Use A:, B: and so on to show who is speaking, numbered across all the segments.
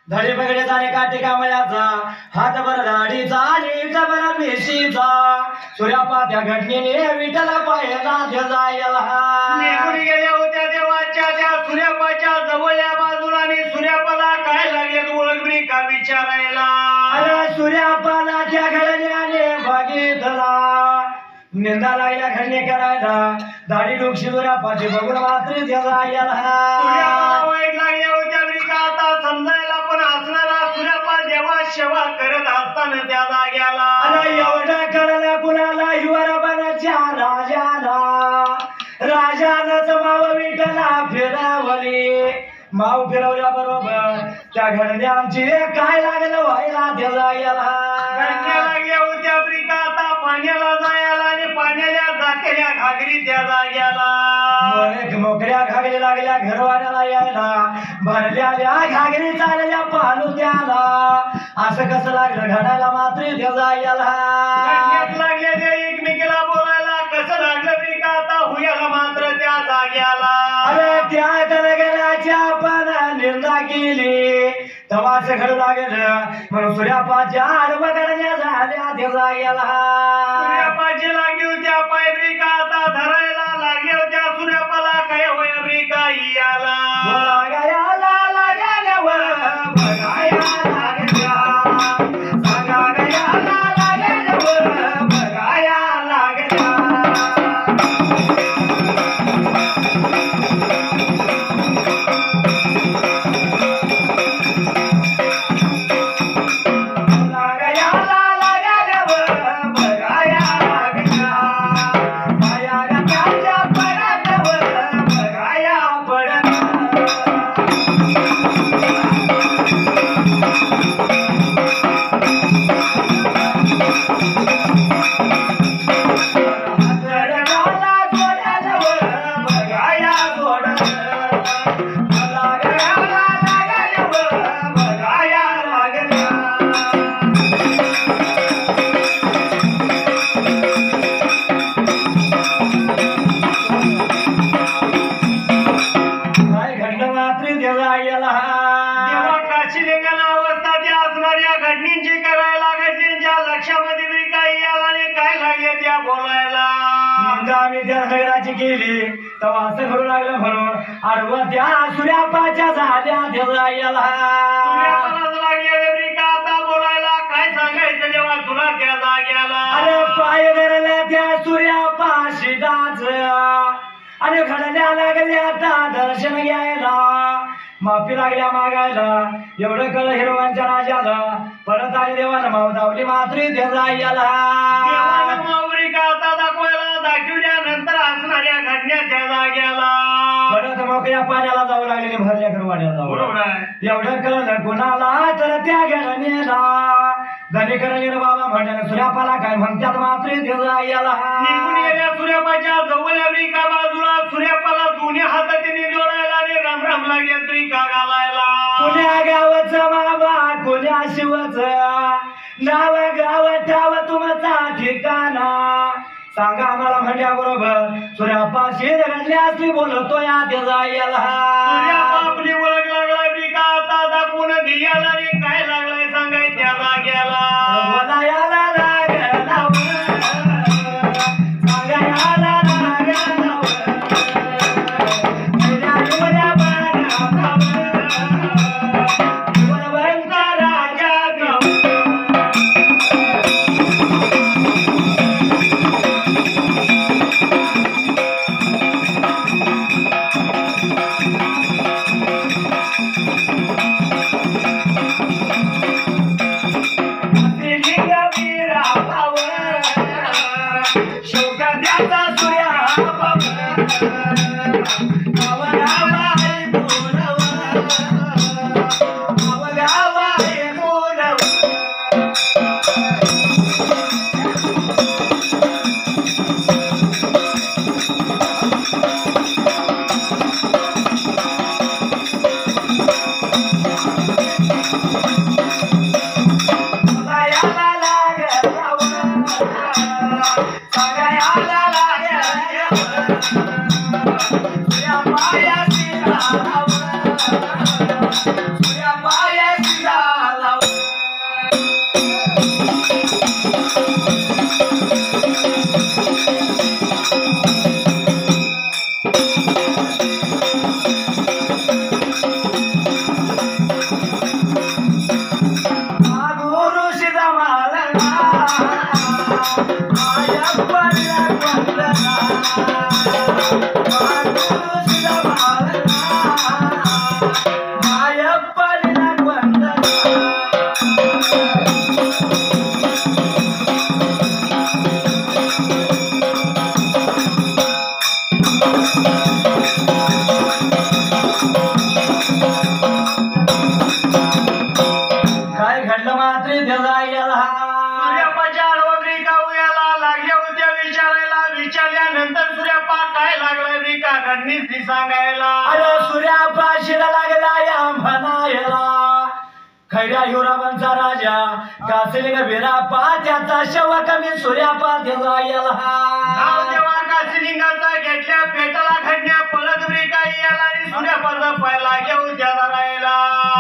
A: धडे पगडे जाणे काटे कामयाचा हात बर दाढीचा आणि जबर मिशीचा सूर्यापात्या घटनेने विठला पायला जायला
B: निघून गेल्या होत्या देवाच्या त्या सूर्यापाच्या जवळल्या बाजूला आणि सूर्यापाला काय लागले ओळखबरी का विचारायला
A: अरे सूर्यापाला त्या घडण्याने बघितला निंदा लागल्या खंडे करायला दाढी डोक्षी सूर्यापाची बघून मात्र
B: सूर्यापाला वाईट लागल्या होत्या बरी का आता समजायला पण असणारा सूर्यापा देवा सेवा करत असताना त्या जाग्याला
A: अरे एवढं कळलं कुणाला युवराबाच्या राजानच माव विठला फिरवली माव फिरवल्या बरोबर त्या घडण्यांची काय लागलं व्हायला त्या जाग्याला
B: लागल्या होत्या बरी का आता पाण्याला जायला आणि पाण्याला जातेल्या घागरी त्या जाग्याला
A: मोकळ्या घागरी लागल्या घरवाड्याला यायला भरलेल्या घागरी चालल्या पालू त्याला असं कसं लागलं घडायला मात्र त्या जाग्याला
B: लागले ते एकमेकीला बोलायला कसं लागलं बरी का आता हुयाला मात्र त्या जाग्याला
A: अरे त्या कलगलाच्या पण निंदा केली तवाच घडू लागलं म्हणून सूर्यापाच्या आडवं गडल्या झाल्या त्या जाग्याला
B: सूर्यापाची लागली होत्या पायबरी का आता धरायला लागल्या होत्या सूर्यापाला काय होय बरी का याला
A: लागायला लागल्यावर बघायला लागल्या सांगायला लागल्यावर बघायला लागल्या केली तेव्हा असं करू लागलं म्हणून आडवं त्या सूर्यापाच्या झाल्या देवाला
B: लागले का आता बोलायला काय सांगायचं देवा तुला त्या जाग्याला
A: अरे पाय धरल्या त्या सूर्यापाशीदाच अरे घडल्या लागल्या आता दर्शन घ्यायला माफी लागल्या मागायला एवढं कळ हिरवांच्या राजाला परत आली देवाला मावदावली मात्र त्या जाग्याला
B: मावरी का आता दाखवायला दाखवल्या नंतर असणाऱ्या घडण्या त्या जाग्याला
A: परत मोकळ्या पाण्याला जाऊ लागले भरल्या घरवाड्याला जाऊ
B: बरोबर आहे
A: एवढं कळलं कुणाला तर त्या घडण्याला धनिकरण बाबा म्हणल्यानं सूर्यापाला काय म्हणतात मात्र त्या जाग्याला
B: निघून गेल्या सूर्यापाच्या जवळल्या का बाजूला सूर्यापाला दोन्ही हात तिने जोडायला आणि राम राम लागल्या तरी का घालायला
A: कुण्या गावाचं बाबा कुण्या शिवाचं नाव गाव ठाव तुमचा ठिकाणा सांगा आम्हाला म्हणल्या बरोबर सूर्यापाशी घडल्यास मी बोलतो या त्या जाग्याला
B: सूर्यापा आपली ओळख लागला का आता दाखवून दियाला आणि काय लागलाय सांगाय त्या जाग्याला
A: बोलायला लागला सांगायला
B: दिसली सांगायला
A: अरे सूर्यापाशीला लागला या म्हणायला खैऱ्या हिवराबांचा राजा कासले बिरापा त्याचा शवा कमी सूर्यापा त्याचा याला
B: नाव जेव्हा कासिलिंगाचा घेतल्या पेटाला खडण्या पळत ब्रिकाई याला आणि सूर्यापाचा पायला घेऊन त्याला राहिला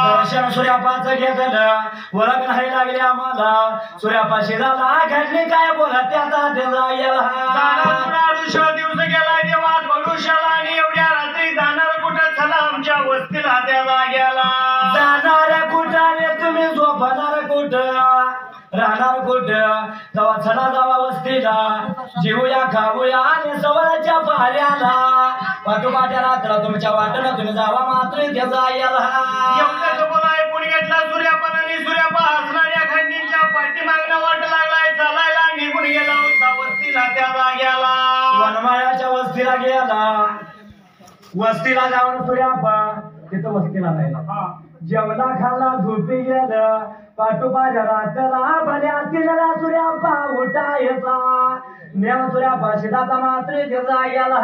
A: दर्शन सूर्यापाचं घेतलं ओळख नाही लागली आम्हाला सूर्यापाशी झाला घडली काय बोला त्याचा त्याचा याला
B: दिवस गेला जेव्हा भडुशाला आणि एवढ्या रात्री जाणार कुठं चला आमच्या वस्तीला त्याला गेला
A: जाणार कुठं तुम्ही झोपणार कुठं राहणार कुठं तेव्हा चला जावा वस्तीला जेवूया खाऊया आणि सवराच्या पाऱ्याला पाठोपाठ्या रात्र तुमच्या वाटेला तुम्ही जावा मात्र त्याचा याला
B: पुणे घेतला सूर्यापणाने सूर्यापा हसणाऱ्या खंडीच्या पाठीमागणं वाट लागलाय चालायला निघून गेला होता वस्तीला त्याला गेला
A: वनमाळ्याच्या वस्तीला गेला वस्तीला जाऊन सूर्यापा तिथं वस्तीला राहिला जेवला खाला झोपी गेलं पाठोपाठ्या रात्रला भल्या तिला सूर्यापा उठायचा नेम सूर्यापा शिदाचा मात्र त्याचा गेला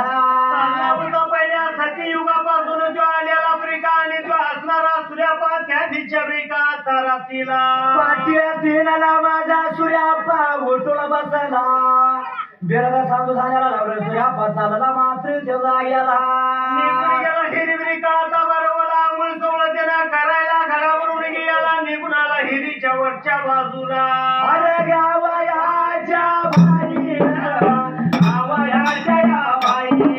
B: पहिल्या सतीयुगापासून जो आलेला ब्रिका आणि जो असणारा सूर्यापा त्या दिवशी ब्रिका रात्रीला
A: पाठीला तिला माझा सूर्यापा उठून बसला बेरगा सांगू सांगायला लावलं सूर्यापा चालला मात्र त्याचा गेला
B: हिरी ब्रिका आता बरोबर आंघोळ सोवळं त्यानं करायला घरावरून गेला निघून आला हिरीच्या वरच्या बाजूला
A: अरे गावाच्या बाई गावाच्या बाई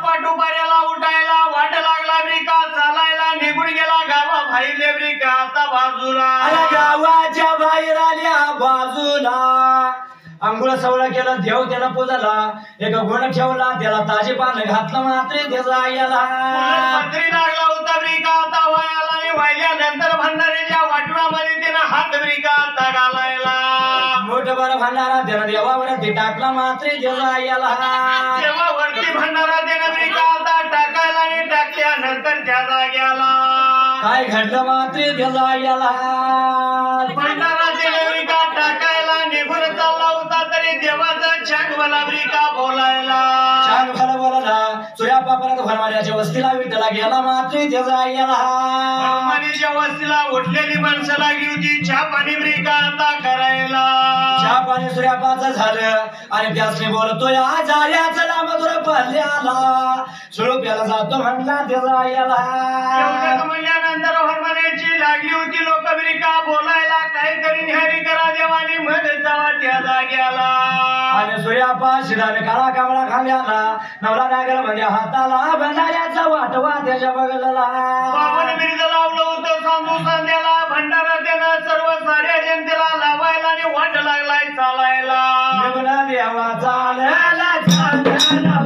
B: पाठोपाऱ्याला उठायला वाट लागला ब्रिका चालायला निघून गेला गावा भाई ब्रिका आता बाजूला
A: गावाच्या बाहेर आल्या बाजूला अंघोळ सवळा केला देव त्याला पूजला एक गुण ठेवला त्याला ताजे पान घातलं मात्र त्याचा याला
B: पत्री लागला होता ब्रिका आता वयाला आणि वाहिल्यानंतर भंडारीच्या वाटुळामध्ये त्यानं हात ब्रिका आता घालायला
A: मोठं बरं भंडारा त्यानं देवावरती टाकला मात्र त्याचा याला
B: देवावरती भंडारा त्यानं ब्रिका आता टाकायला आणि टाकल्यानंतर त्या जाग्याला
A: काय घडलं मात्र त्याचा याला
B: भंडारा त्यानं ब्रिका टाकायला निघून चालला होता तरी देवाचा छान मला ब्रिका बोलायला
A: छान खरं बोलायला सूर्यापा परत भरमाऱ्याच्या वस्तीला विठला गेला मात्र त्याचा याला
B: हनुमानीच्या वस्तीला उठलेली माणसं लागली होती चहा पाणी ब्रिका आता करायला
A: चहा पाणी सूर्यापाचं झालं आणि त्यासने बोलतोय आज आल्याचं लांब तुला पल्ल्याला सुरू प्याला जातो म्हणला त्याचा याला
B: म्हणल्यानंतर हनुमानाची लागली होती लोक ब्रिका बोलायला काहीतरी निहारी करा देवानी मध्ये जावा त्या जाग्याला
A: आणि सूर्यापा शिराने काळा कांबळा खाल्याला नवरा नागर म्हणजे हाताला भंडाऱ्याचा वाटवा त्याच्या बगलला
B: बाबाने बिरद लावलं होतं सांगू सांध्याला भंडारा त्यानं सर्व साऱ्या जनतेला लावायला आणि वाट लागलाय चालायला
A: निघून देवा चालला चालला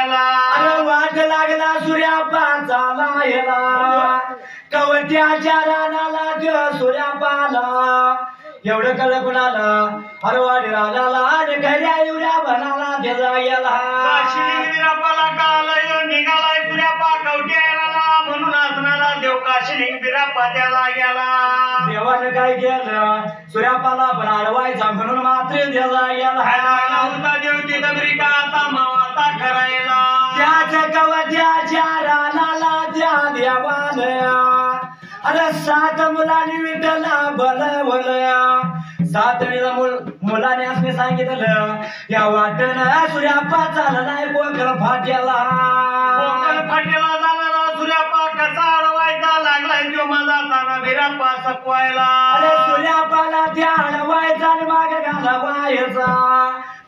B: गेला
A: अरे वाट लागला सूर्यापाचा लायला कवट्याच्या रानाला त्यो सूर्यापाला एवढं कळलं कुणाला अरे वाडीला आला आणि घऱ्या एवढ्या बनाला त्याला गेला
B: काशिलिंग बिरापाला कळालं निघालाय सूर्यापा कवट्याला म्हणून असणारा देव काशिलिंग बिरापा त्याला गेला
A: देवानं काय केलं सूर्यापाला पण अडवायचा म्हणून मात्र त्याला गेला
B: होता देव तिथं बिरिका आता मावाता करायला
A: त्याच कवट्याच्या रानाला त्या देवानं अरे 7 मुलांनी विठ्ठला बोलवलं 7 मुलाने असं सांगितलं या वाटण सूर्यापा चालला नाही कोकण फाट्याला
B: फाट्याला जाणारा सूर्यापा कसा अडवायचा लागलाय तो माझा ताना बिरापा सकवायला
A: अरे सूर्यापाला त्या अडवायचा आणि मागे घालवायचा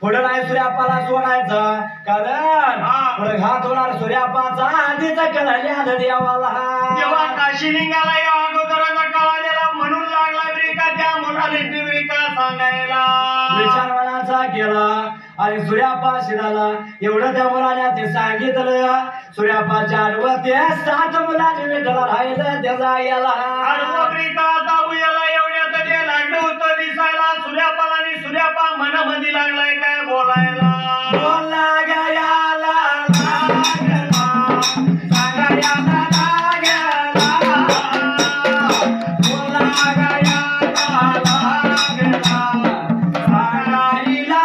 A: पुढे नाही सूर्यापाला सोडायचा कारण पुढे घात होणार सूर्यापाचा आधीच कळल्या देवाला
B: जेव्हा काशिलिंगाला या अगोदराचा कळालेला म्हणून लागला बिरिका त्या मुलाने बिरिका सांगायला
A: विचार मनाचा केला आणि सूर्यापा शिराला एवढं त्या मुलाने ते सांगितलं सूर्यापाच्या आडवं ते 7 मुलांनी विठ्ठला राहिलं त्याचा याला
B: बिरिका दाऊयाला एवढ्यात ते लागलं होतं दिसायला सूर्यापाला आणि सूर्यापा मनामध्ये लागलाय काय बोलायला
A: बोला गयाला लागला सांगायला लागला बोला गयाला लागला सांगायला लागला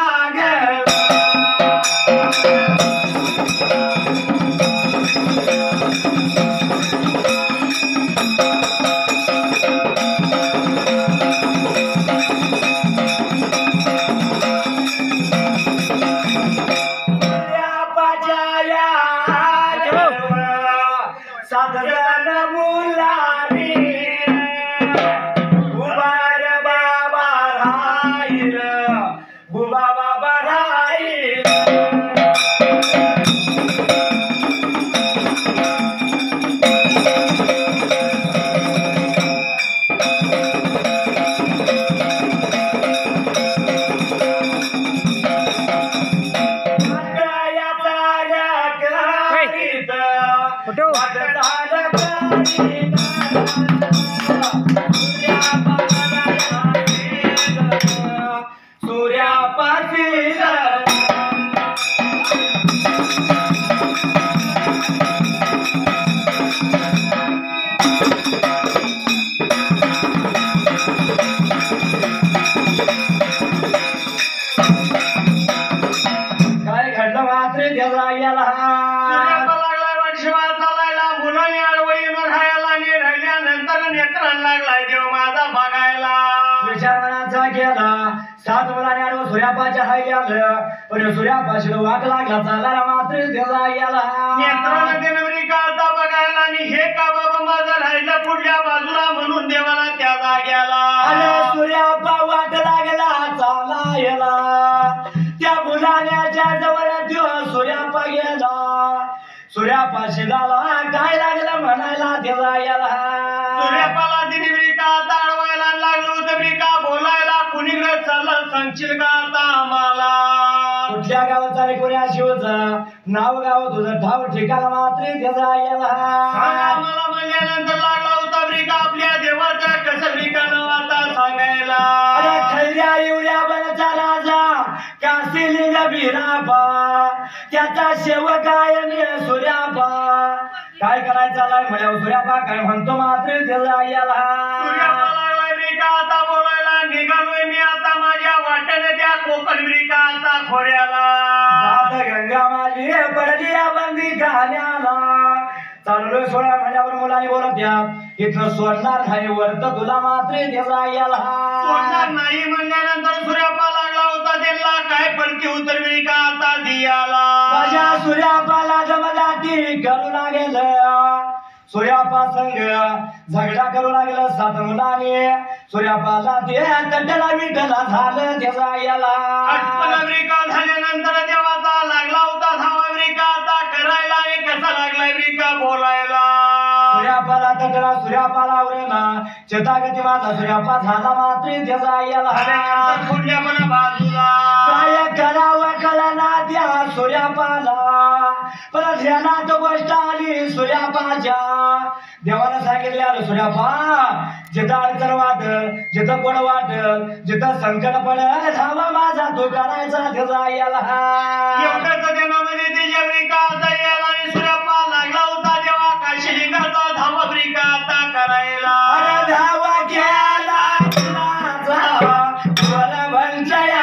A: काय घडलं मात्र त्याला याला विचार मनाचा केला 7 मुलाने आडवं सूर्यापाच्या हाय गेलं पण सूर्यापाशीला वाट लागला चालायला मात्र त्याला याला
B: बघायला आणि हे का बाबा माझं राहिलं पुढल्या बाजूला म्हणून देवाला त्या जाग्याला
A: अरे सूर्यापा वाट लागला चालायला त्या मुलाण्याच्या जवळ त्यो सूर्यापा गेला सूर्यापाशी झाला काय लागलं म्हणायला त्याला याला
B: सूर्यापाला दिली बिरिका ताडवायला लागलो होतं बिरिका बोलायला कुणीकडे चाललं सांगशील का आता आम्हाला
A: कुठल्या गावाचा आणि कोण्या शिवचा नाव गाव तुझं ठाव ठिकाण मात्र त्याचा याला
B: आम्हाला म्हणल्यानंतर लागला होता बिरिका आपल्या देवाचा कसं बिरिका नाव आता सांगायला
A: अरे खैऱ्या एवढ्या बनचा राजा काशिलिंग बिरापा त्याचा सेवक आहे मी सूर्यापा काय करायचं आलाय म्हणजे सूर्यापा काय म्हणतो मात्र त्याला याला
B: सूर्यापा लागलाय बिरिका आता बोलायला निघालोय मी आता माझ्या वाटेने त्या कोकण बिरिका आता खोऱ्याला
A: जात गंगा माझी पडली या बंदी घाल्याला चाललोय सोळा महिन्यावर मुलांनी बोलत या इथं सोडणार नाही वर्त तुला मात्र त्याला याला
B: सोडणार नाही म्हणल्यानंतर सूर्यापा लागला होता त्यांना काय पडती उतर बिरिका आता दियाला
A: माझ्या सूर्यापाला जमदाती करू लागेल सूर्यापा संग झगडा करू लागला 7 मुलांनी सूर्यापाला ते कटला विठला झालं त्याला याला
B: बिरिका झाल्यानंतर देवाचा लागला होता धावा बिरिका आता करायला कसा लागलाय बिरिका बोलायला
A: सूर्यापाला तटला सूर्यापालावर ना चितागती माझा सूर्यापा झाला मात्र त्याचा याला
B: पुढल्या पण बाजूला
A: काय करावं कळना त्या सूर्यापाला पण ध्यानात गोष्ट आली सूर्यापाच्या देवाला सांगितलं सूर्यापा जिथं अडचण वाटल जिथं कोण वाटल जिथं संकट पडल धावा माझा तो करायचा त्याचा याला
B: एवढंच देण्यामध्ये त्याच्यावरी का आता याला आणि सूर्यापा लागला होता तेव्हा काशीलिंगाचा धामावरी का आता करायला
A: अरे धावा घ्यायला वनभंजय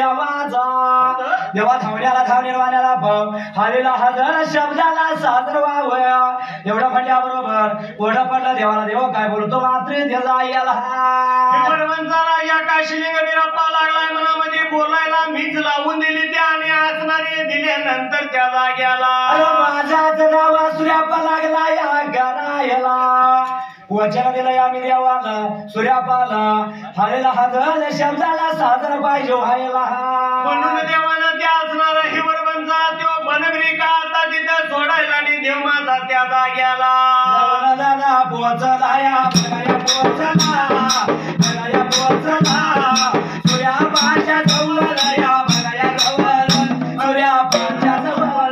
A: राजाचा देवा धावण्याला धाव निर्वाण्याला भाव हालेला हजर शब्दाला सादर व्हावं एवढं म्हणल्याबरोबर पुढं पडलं देवाला देव काय बोलतो मात्र त्याचा याला
B: या काशीलिंग बिरप्पा लागलाय मनामध्ये बोलायला मीच लावून दिली त्या आणि असणारे दिल्यानंतर त्या जाग्याला
A: माझाच नावा सूर्यापा लागला या गरायला वचन दिलं आम्ही देवाला सूर्यापाला हालेला हजर शब्दाला सादर पाहिजे व्हायला
B: म्हणून देवानं त्या असणारा हिवरबंचा तो बनगरी का आता तिथं सोडायला आणि देव माझा त्या जाग्याला
A: दादा पोचला या पोचला सूर्यापाच्या जवळ या भगया जवळ सूर्यापाच्या जवळ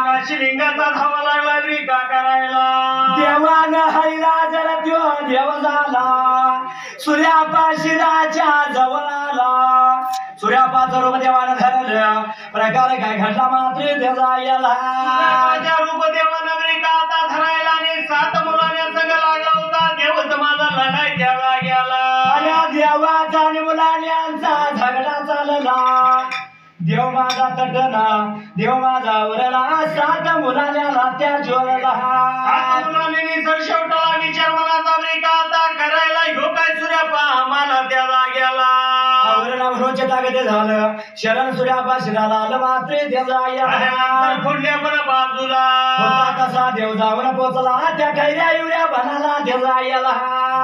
B: काशीलिंगाचा धावा लागला रे का करायला
A: देवानं हरिला जरा त्यो देव झाला सूर्यापा शिराच्या जवळ आला सूर्यापाचं रूप देवानं धरलं प्रकार काय घडला मात्र त्याचा याला
B: रूप देवानं रे का आता धरायला आणि 7 मुलांच्या संग लागला होता देवच माझा लढाई द्यावा गेला
A: आणि देवाचा आणि मुलांचा झगडा चालला देव माझा तटना देव माझा वरला 7 मुलांना त्या जोडला
B: 7 मुलांनी सर शेवटाला विचार मनाचा रे का आता करायला ह्यो काय सूर्यापा आम्हाला त्या जाग्याला
A: वरला म्हणून तागते झालं शरण सूर्यापा शिराला आलं मात्र त्याचा याला
B: पुढल्या पण बाजूला
A: होता तसा देव जाऊन पोचला त्या कैऱ्या येऊया बनाला त्याचा याला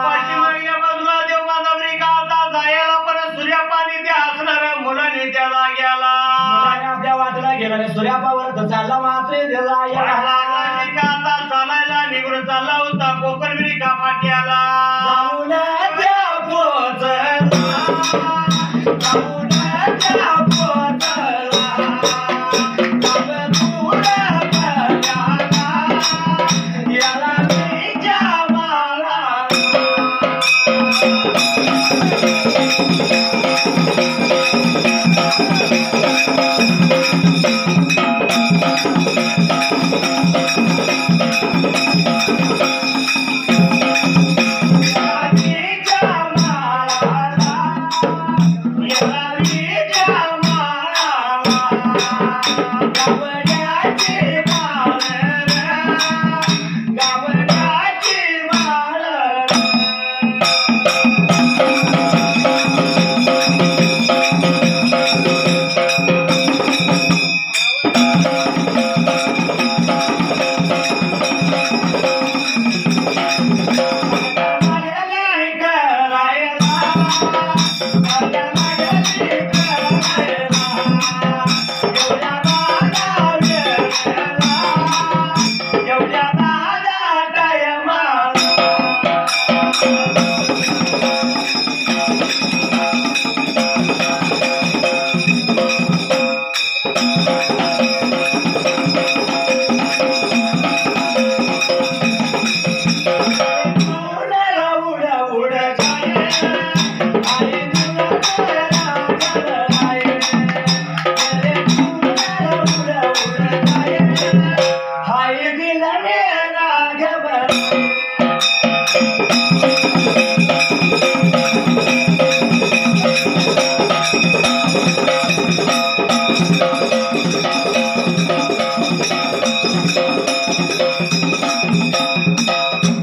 B: पाठीमागल्या बाजूला देव माझा रे का आता जायला पण सूर्यापाने त्या असणाऱ्या मुलांनी त्या जाग्याला
A: आपल्या वाटेला गेला सूर्यापावर तर चालला मात्र त्याचा याला
B: आता चालायला निघून चालला होता कोकण का पाट्याला
A: जाऊन त्या पोचला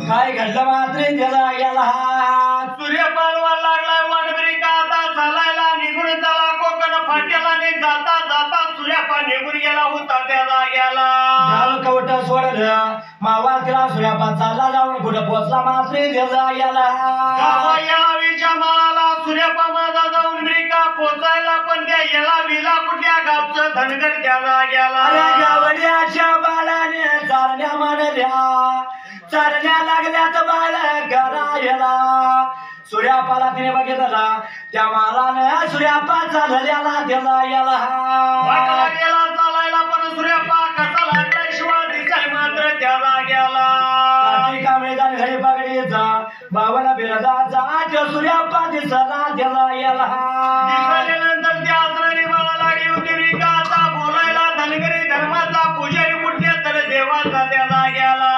A: काय घडलं मात्र त्याला गेला
B: सूर्य पालवा लागलाय वानबरी का आता चालायला निघून झाला कोकण फाट्याला ने जाता जाता सूर्यापा निघून गेला होता त्या जाग्याला
A: गाव कवट सोडलं मावा तिला सूर्यापा चालला जाऊन कुठं पोचला मात्र त्याला गेला
B: या विच्या माळाला सूर्यपा माझा जाऊन ब्रिका पोचायला पण त्या याला विला कुठल्या गावचं धनगर त्या जाग्याला
A: अरे गावड्याच्या बाळाने चालण्या मानल्या चालण्या लागल्यात बाळ करायला सूर्यापाला तिने बघितला त्या मालानं सूर्यापा चालल्याला त्याला
B: वाटला
A: गेला
B: गेला चालायला पण सूर्यपा कसा लागलाय शिवाय दिसाय मात्र त्या जाग्याला
A: कांबळे जाण घरी पगडीचा बाबाला बिरदाचा त्या सूर्यापा दिसला त्याला गेला
B: दिसल्यानंतर त्या आसराने मला लागली होती रिका आता बोलायला धनगरी धर्माचा पुजारी कुठल्या तर देवाचा त्या जाग्याला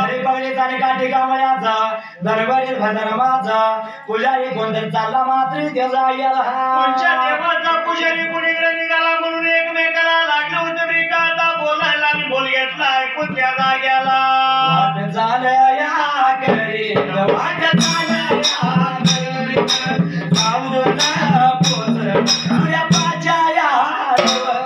A: घरी पगडीचा आणि काठी कांबळ्याचा दरबारी धर्माचा पुजारी कोणतरी चालला मात्र त्याला
B: कोणच्या
A: गेला
B: देवाचा पुजारी कुणीकडे निघाला म्हणून एकमेकाला लागलं होतं रिका आता बोलायला आणि बोल घेतला ऐकून त्या जाग्याला
A: वाट झालया घरी वाट झालया घरी चालून पोच सूर्यापाच्या यावर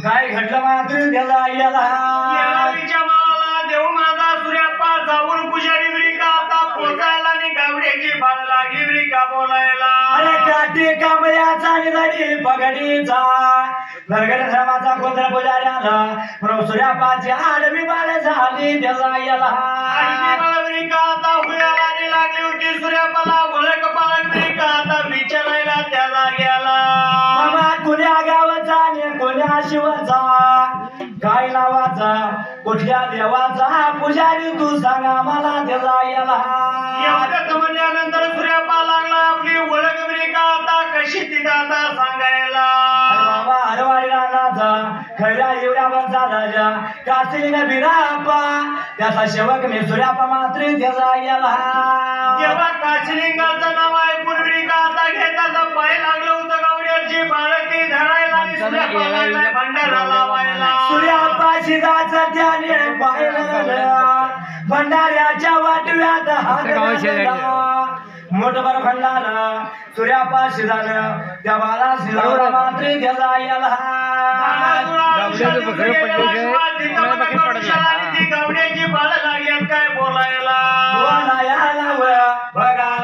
A: काय घडलं मात्र त्याला गेला
B: येळावीच्या माळाला देव माझा सूर्याप्पा पुजारी ब्रिका आता पोचायला आणि गावड्याची बाळ लागली ब्रिका बोलायला
A: अरे काय गाठी कांबळ्याचा निधडी पगडीचा नरगड धर्माचा कोंदर पुजारी आला म्हणून सूर्यापाची आडवी बाळ झाली त्याला याला
B: लागली होती सूर्यापाला ओळख पाळली का आता विचारायला त्याला गेला
A: मामा कुण्या गावाचा आणि कुण्या शिवाचा काय नावाचा कुठल्या देवाचा पुजारी तू सांगा मला त्याला याला
B: एवढं म्हणल्यानंतर सूर्यापा लागला आपली ओळख बरी का आता कशी ती आता सांगायला
A: बाबा हरवाडी रानाचा खऱ्या एवढ्यावरचा राजा कासिलीने बिरापा त्याचा सेवक मी सूर्यापा मात्र त्याचा याला
B: जेव्हा काशिलिंगाचं नाव ऐकून बरी का आता घेताचा पाय लागलं होतं गावड्याची बाळती धरायला आणि सूर्यापा लागलाय भंडारा लावायला
A: सूर्यापाशी जायचं त्याने पाहिलं भंडाऱ्याच्या वाटव्यात हात मोठभर भंडारा सूर्यापाशी झालं त्या बाला शिजावला मात्र त्याचा याला
B: गावड्याची बाळ लागेल काय बोलायला
A: बघा सांगायला बघा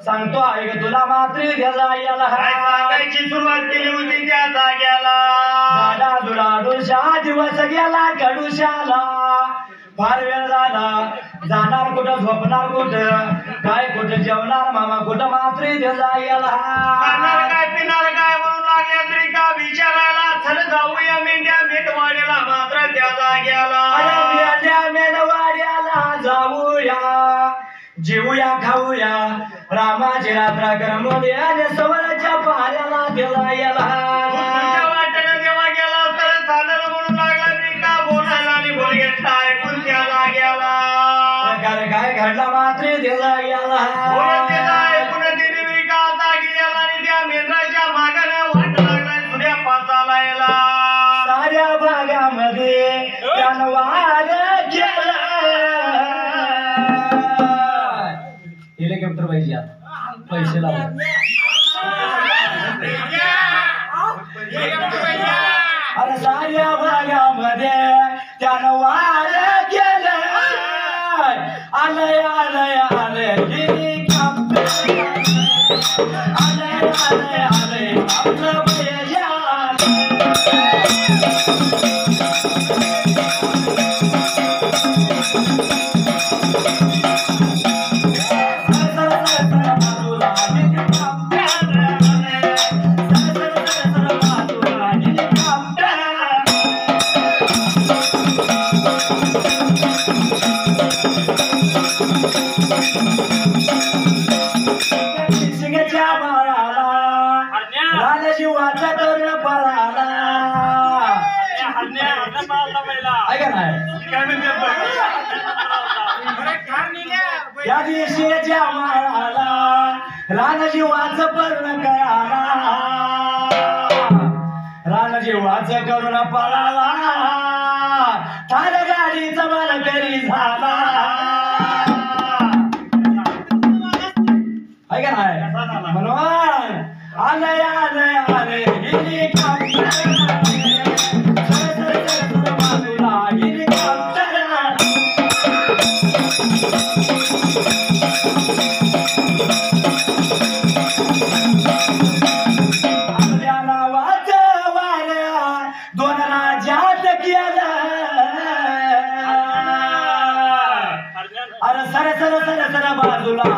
A: सांगतो आहे का तुला मात्र त्याला याला
B: सांगायची सुरुवात केली होती त्या जाग्याला
A: झाडा झुडाडूशा दिवस गेला कडूशाला फार वेळ झाला जाणार कुठं झोपणार कुठं काय कुठं जेवणार मामा कुठं मात्र त्याला याला
B: खाणार काय पिणार काय म्हणून लागल्या तरी का विचारायला चल जाऊया मेंढ्या मेटवाड्याला मात्र त्या जाग्याला
A: मेंढ्या मेटवाड्याला जाऊया जेवूया खाऊया रामाची रात्रा करमोद्या सवराच्या पाण्याला देला याला
B: वाटेला देवा गेला तर चाललं म्हणून लागला नाही का बोलायला आणि बोल घेतला ऐकून त्याला गेला
A: काय घडला मात्र देला याला
B: ऐकून दिली का आता गेला आणि त्या मेंढराच्या मागाने वाट लागला तुझ्या पाचाला याला
A: साऱ्या भागामध्ये त्यानं वाढ केला हेलिकॉप्टर पाहिजे पैसे लावून अरे साऱ्या भागामध्ये त्यानं वाढ केलं आलय आलय आलय आलय आलय आलय आपलं ऐका नाही या दिवशीच्या माळाला रानजीवाच पर्ण कराला रानजीवाच करून पळाला थार गाडीचा मला घरी झाला ऐका नाही म्हणून आलंय आलंय आलंय बाजूला दोन राज्यात केलं अरे सर सर सर सर बाजूला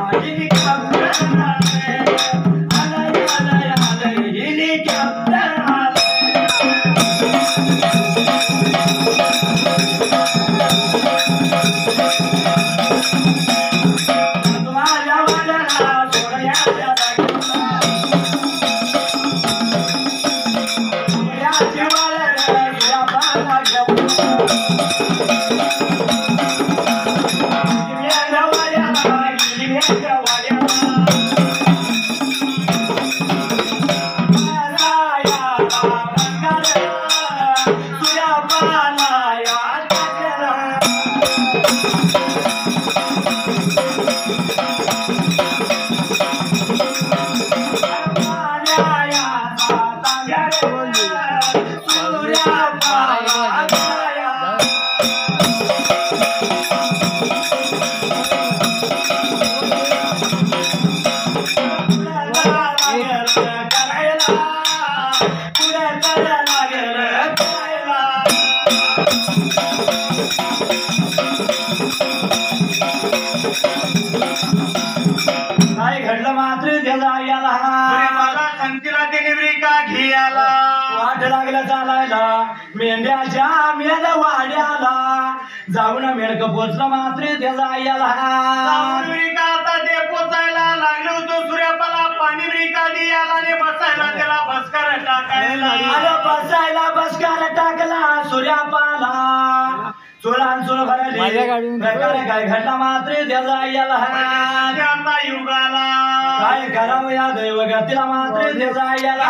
A: काय घडलं मात्र त्याला याला वाट लागला चालायला मेंढ्याच्या मेला वाड्याला जाऊन मेढक पोचला मात्र त्याला याला
B: आता ते पोचायला लागलं होतं सूर्यापाला पाणी ब्रिकाली आला ने बसायला त्याला बसकार टाकायला
A: अरे बसायला बसकार टाकला सूर्यापाला चोळान चोळ भरली प्रकारे काय घडला मात्र त्याला याला
B: आता युगाला
A: काय करावं या दैवगतीला मात्र त्याला याला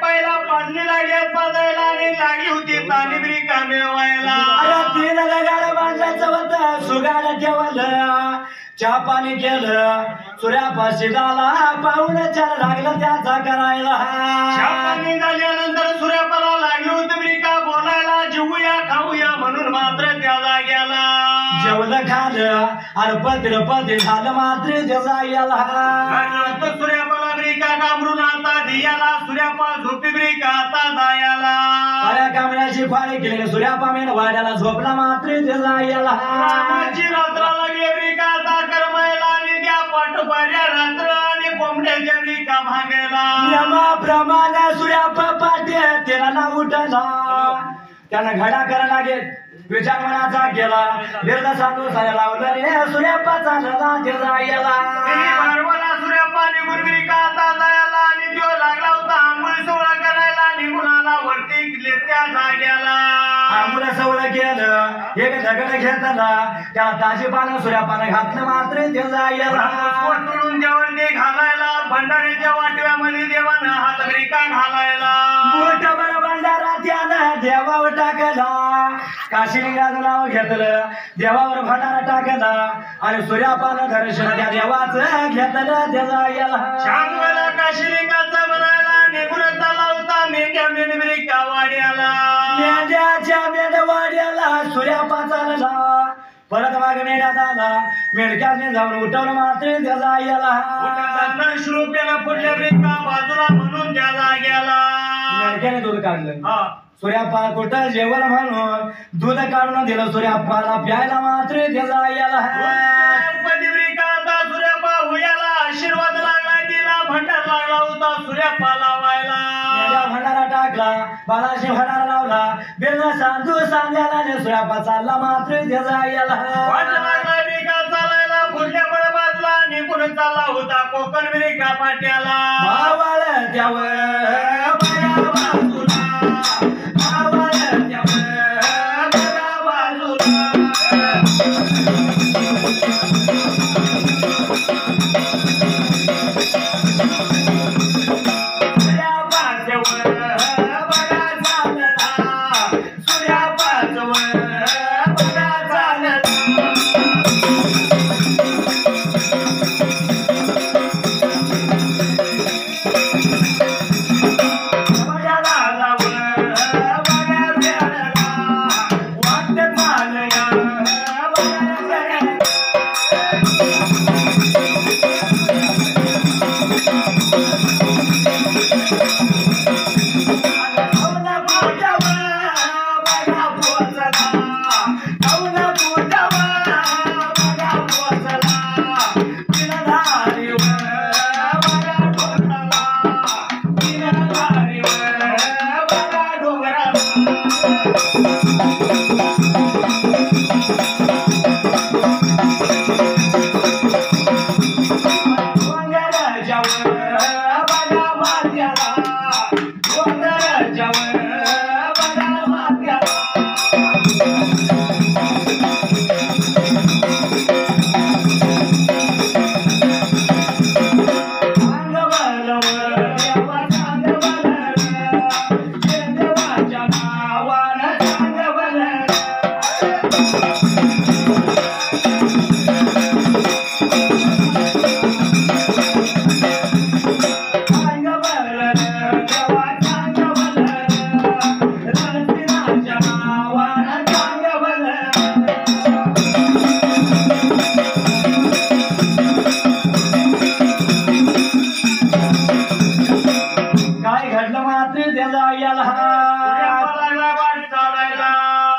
B: पहिला पाडणी लागल्या पाजायला आणि लागली होती तानी ब्रिका मिळवायला
A: अरे तीन लगाड बांधल्याचं होतं सुगाड ठेवलं चहा पाणी केलं सूर्यापाशी झाला पाहुण चार लागलं त्याचा करायला
B: पाणी झाल्यानंतर सूर्यापाला लागली होती ब्रिका बोलायला जेवूया खाऊया म्हणून मात्र त्याला गेला
A: जेवलं खाल्लं आणि पत्र झालं मात्र त्याचा याला
B: सूर्यापाला ब्रिका कामरून आता धियाला सूर्यापा झोपी ब्रिका आता जायला
A: अरे कामण्याची फाळी केली सूर्यापा मेन वाड्याला झोपला मात्र त्याचा याला
B: रात्र लागली ब्रिका आता करमायला आणि त्या पाठोपाऱ्या रात्र आणि कोंबड्याच्या ब्रिका भांगायला
A: नियमाप्रमाणे सूर्यापा पाट्या त्याला ना उठला त्यानं घडा करा लागेल विचार मनाचा केला बिर्द सांडू साया लावला रे सूर्यापा चालला त्याचा याला
B: सूर्यापा निघून ब्रिका आता जायला आणि तो लागला होता आंघोळ सोहळा करायला निघून आला वरती त्या जाग्याला
A: आंघोळ सोहळा केलं एक दगड घेतला त्या ताजी पानं सूर्यापानं घातलं मात्र त्याचा याला
B: सोडून त्यावरती घालायला भंडाऱ्याच्या वाटव्यामध्ये देवानं हात ब्रिका घालायला
A: मोठा बरा भंडारा त्यानं देवावर टाकला काशीलिंगाचं नाव घेतलं देवावर भंडारा टाकला आणि सूर्यापानं दर्शन त्या देवाचं घेतलं त्याचा याला
B: चांगला काशीलिंगाचा म्हणायला निघून चालला होता मेंढ्या मेंढब्रिका वाड्याला
A: मेंढ्याच्या मेंढवाड्याला सूर्यापा चालला परत मागे मेढ्यात आला मेढक्याने जाऊन उठवलं मात्र त्याचा याला
B: श्लोक्याला पुढल्या ब्रिका बाजूला म्हणून त्याला गेला
A: मेढक्याने दूध काढलं सूर्यापा कुठं जेवण म्हणून दूध काढून दिलं सूर्यापाला प्यायला मात्र त्याचा याला
B: सूर्यापा हुयाला आशीर्वाद लागला दिला भंडार लागला होता सूर्यापाला व्हायला
A: भंडारा टाकला बालाशी भंडारा लावला बिर्द सांधू सांध्याला सूर्यापा चालला मात्र त्याचा याला
B: ब्रिका चालायला पुढल्या बाजूला निघून चालला होता कोकण ब्रिका पाट्याला
A: त्यावर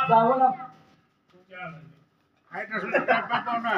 A: जावं ना
C: आहे तसं पाहुणा